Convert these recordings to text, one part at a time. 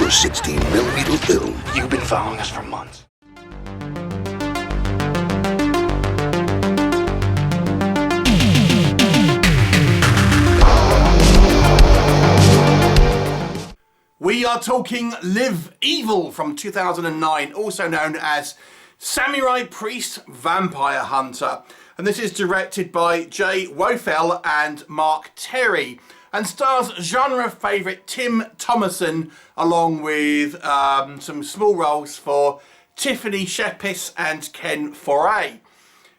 your 16mm film. You've been following us for months. We are talking Live Evil from 2009, also known as Samurai Priest Vampire Hunter. And this is directed by Jay Wofel and Mark Terry and stars genre favourite Tim Thomerson along with some small roles for Tiffany Shepis and Ken Foree.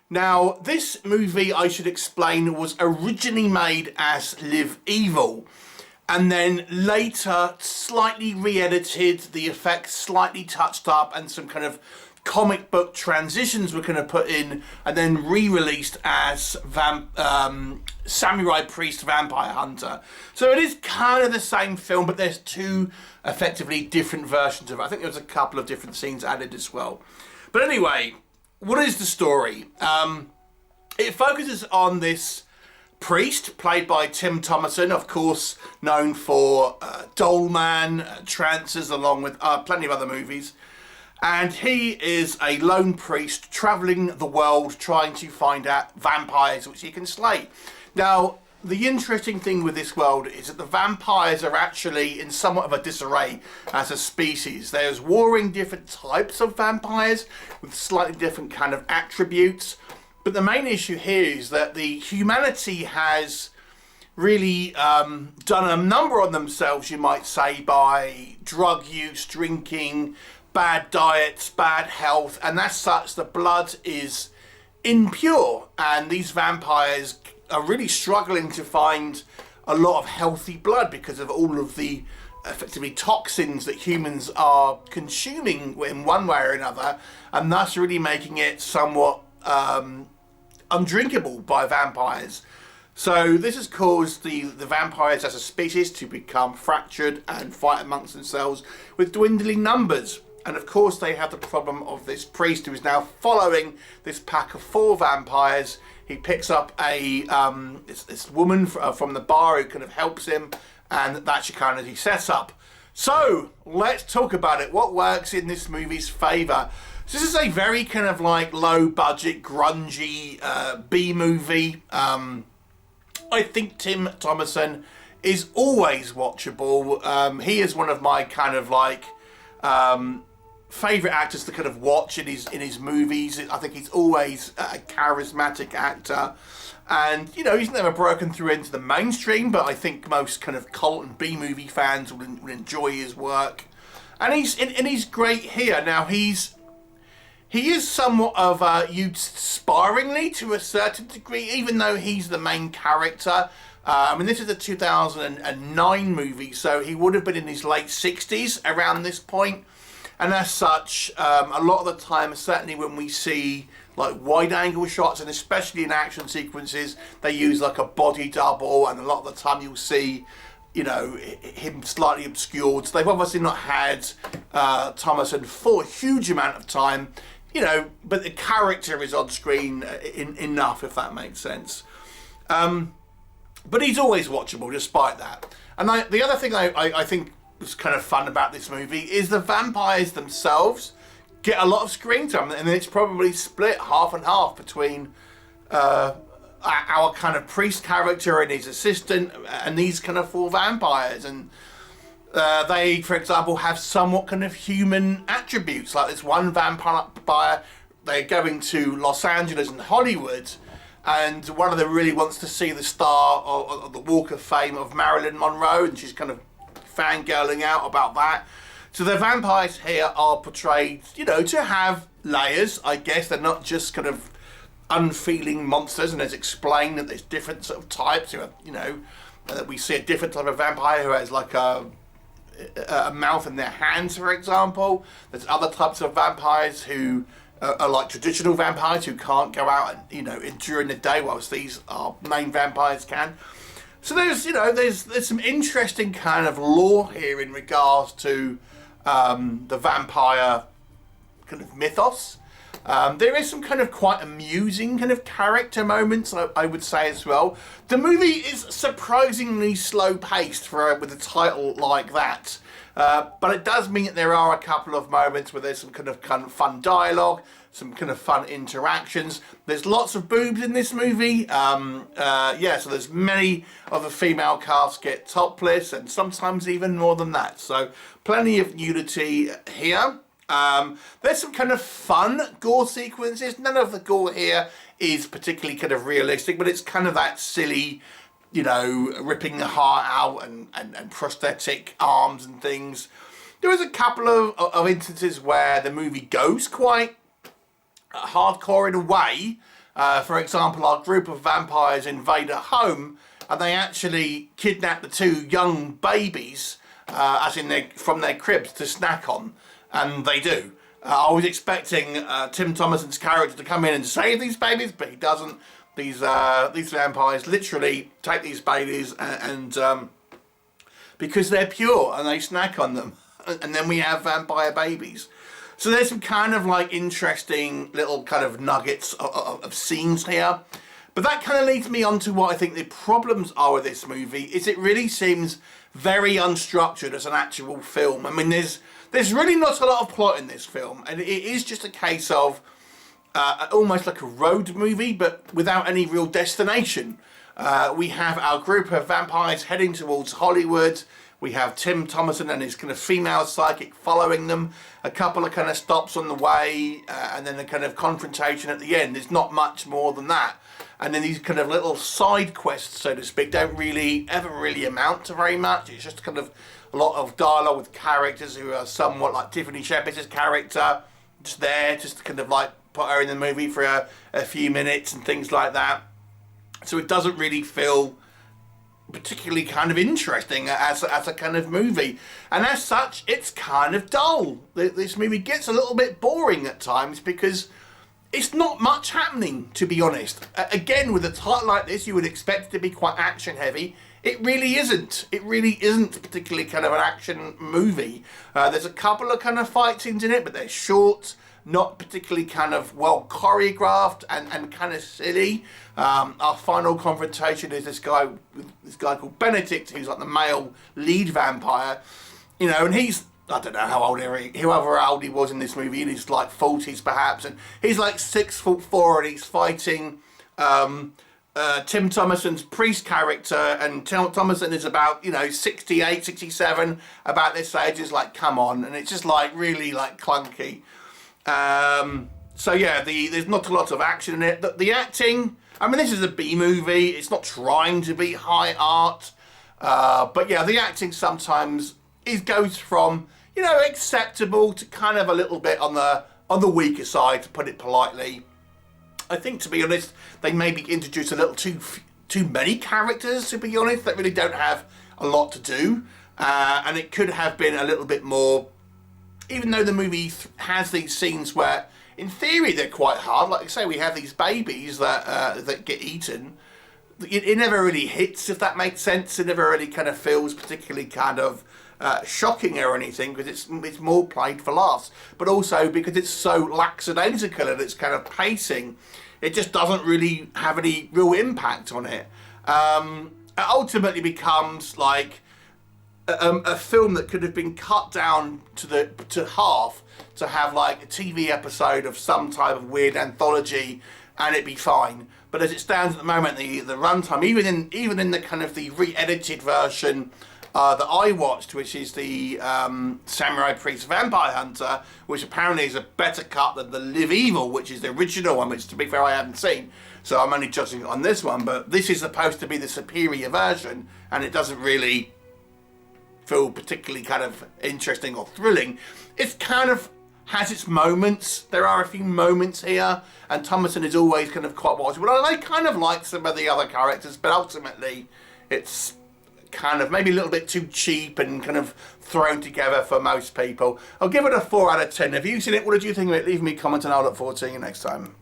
Now, this movie, I should explain, was originally made as Live Evil, and then later slightly re-edited, the effects slightly touched up, and some kind of comic book transitions were kind of put in, and then re-released as Samurai Priest Vampire Hunter. So it is kind of the same film, but there's two effectively different versions of it. I think there was a couple of different scenes added as well. But anyway, what is the story? It focuses on this priest, played by Tim Thomerson, of course known for Dollman, Trances, along with plenty of other movies. And he is a lone priest travelling the world trying to find out vampires which he can slay. Now, the interesting thing with this world is that the vampires are actually in somewhat of a disarray as a species. There's warring different types of vampires with slightly different kind of attributes. But the main issue here is that the humanity has really done a number on themselves, you might say, by drug use, drinking, bad diets, bad health, and as such the blood is impure, and these vampires are really struggling to find a lot of healthy blood because of all of the effectively toxins that humans are consuming in one way or another, and thus really making it somewhat undrinkable by vampires. So this has caused the vampires as a species to become fractured and fight amongst themselves with dwindling numbers. And of course they have the problem of this priest who is now following this pack of 4 vampires. He picks up a this woman from the bar who kind of helps him, and that's your kind of his setup. So let's talk about it. What works in this movie's favour? So this is a very kind of like low budget, grungy B movie. I think Tim Thomerson is always watchable. He is one of my kind of like favourite actors to kind of watch in his movies. I think he's always a charismatic actor, and you know, he's never broken through into the mainstream, but I think most kind of cult and B movie fans will enjoy his work, and he's great here. Now he is somewhat of used sparingly to a certain degree, even though he's the main character. I mean, this is a 2009 movie, so he would have been in his late 60s around this point. And as such, a lot of the time, certainly when we see like wide angle shots, and especially in action sequences, they use like a body double, and a lot of the time you'll see, you know, him slightly obscured. So they've obviously not had Thomerson for a huge amount of time, you know, but the character is on screen enough, if that makes sense. But he's always watchable despite that. And the other thing I think was kind of fun about this movie is the vampires themselves get a lot of screen time, and it's probably split half and half between our kind of priest character and his assistant and these kind of 4 vampires. And they, for example, have somewhat kind of human attributes. Like this one vampire, they're going to Los Angeles and Hollywood, and one of them really wants to see the star of the Walk of Fame of Marilyn Monroe, and she's kind of fangirling out about that. So the vampires here are portrayed, you know, to have layers, I guess. They're not just kind of unfeeling monsters, and it's explained that there's different sort of types. You know, that we see a different type of vampire who has like a mouth in their hands, for example. There's other types of vampires who are like traditional vampires who can't go out and, you know, during the day, whilst these are main vampires can. So there's, you know, there's some interesting kind of lore here in regards to the vampire kind of mythos. There is some kind of quite amusing kind of character moments, I would say, as well. The movie is surprisingly slow-paced with a title like that. But it does mean that there are a couple of moments where there's some kind of fun dialogue, some kind of fun interactions. There's lots of boobs in this movie. Yeah, so there's many of the female cast get topless, and sometimes even more than that. So plenty of nudity here. There's some kind of fun gore sequences. None of the gore here is particularly kind of realistic, but it's kind of that silly, you know, ripping the heart out and prosthetic arms and things. There was a couple of instances where the movie goes quite hardcore in a way. For example, our group of vampires invade a home and they actually kidnap the two young babies, as in from their cribs, to snack on. And they do. I was expecting Tim Thomerson's character to come in and save these babies, but he doesn't. These vampires literally take these babies and because they're pure, and they snack on them. And then we have vampire babies. So there's some kind of like interesting little kind of nuggets of scenes here. But that kind of leads me on to what I think the problems are with this movie, is it really seems very unstructured as an actual film. I mean, there's really not a lot of plot in this film, and it is just a case of almost like a road movie, but without any real destination. We have our group of vampires heading towards Hollywood. We have Tim Thomerson and his kind of female psychic following them. A couple of kind of stops on the way, and then a kind of confrontation at the end. There's not much more than that. And then these kind of little side quests, so to speak, don't really ever really amount to very much. It's just kind of a lot of dialogue with characters who are somewhat like Tiffany Shepherd's character, just there, just to kind of like put her in the movie for a few minutes and things like that. So it doesn't really feel particularly kind of interesting as a kind of movie. And as such, it's kind of dull. This movie gets a little bit boring at times because it's not much happening, to be honest. Again, with a title like this, you would expect it to be quite action heavy. It really isn't. It really isn't particularly kind of an action movie. There's a couple of kind of fight scenes in it, but they're short, not particularly kind of well choreographed, and kind of silly. Our final confrontation is this guy called Benedikt, who's like the male lead vampire, you know, and he's, I don't know how old whoever old he was in this movie, in his like 40s perhaps, and he's like 6'4", and he's fighting Tim Thomerson's priest character, and Tim Thomerson is about, you know, 68, 67, about this age. Is like, come on, and it's just like really like clunky. So yeah, there's not a lot of action in it. The acting, I mean, this is a B movie. It's not trying to be high art, but yeah, the acting sometimes goes from, you know, acceptable to kind of a little bit on the weaker side, to put it politely. I think, to be honest, they maybe introduce a little too many characters, to be honest, that really don't have a lot to do, and it could have been a little bit more. Even though the movie has these scenes where, in theory, they're quite hard. Like I say, we have these babies that get eaten. It never really hits, if that makes sense. It never really kind of feels particularly kind of shocking or anything, because it's more played for laughs. But also because it's so lackadaisical and its kind of pacing, it just doesn't really have any real impact on it. It ultimately becomes like a film that could have been cut down to half to have like a TV episode of some type of weird anthology, and it'd be fine. But as it stands at the moment, the runtime, even in the kind of the re-edited version that I watched, which is the Samurai Priest Vampire Hunter, which apparently is a better cut than the Live Evil, which is the original one, which, to be fair, I haven't seen, so I'm only judging on this one. But this is supposed to be the superior version, and it doesn't really feel particularly kind of interesting or thrilling. It's kind of has its moments. There are a few moments here, and Thomerson is always kind of quite watchable. I kind of like some of the other characters, but ultimately it's kind of maybe a little bit too cheap and kind of thrown together for most people. I'll give it a 4 out of 10. Have you seen it? What did you think of it? Leave me a comment and I'll look forward to seeing you next time.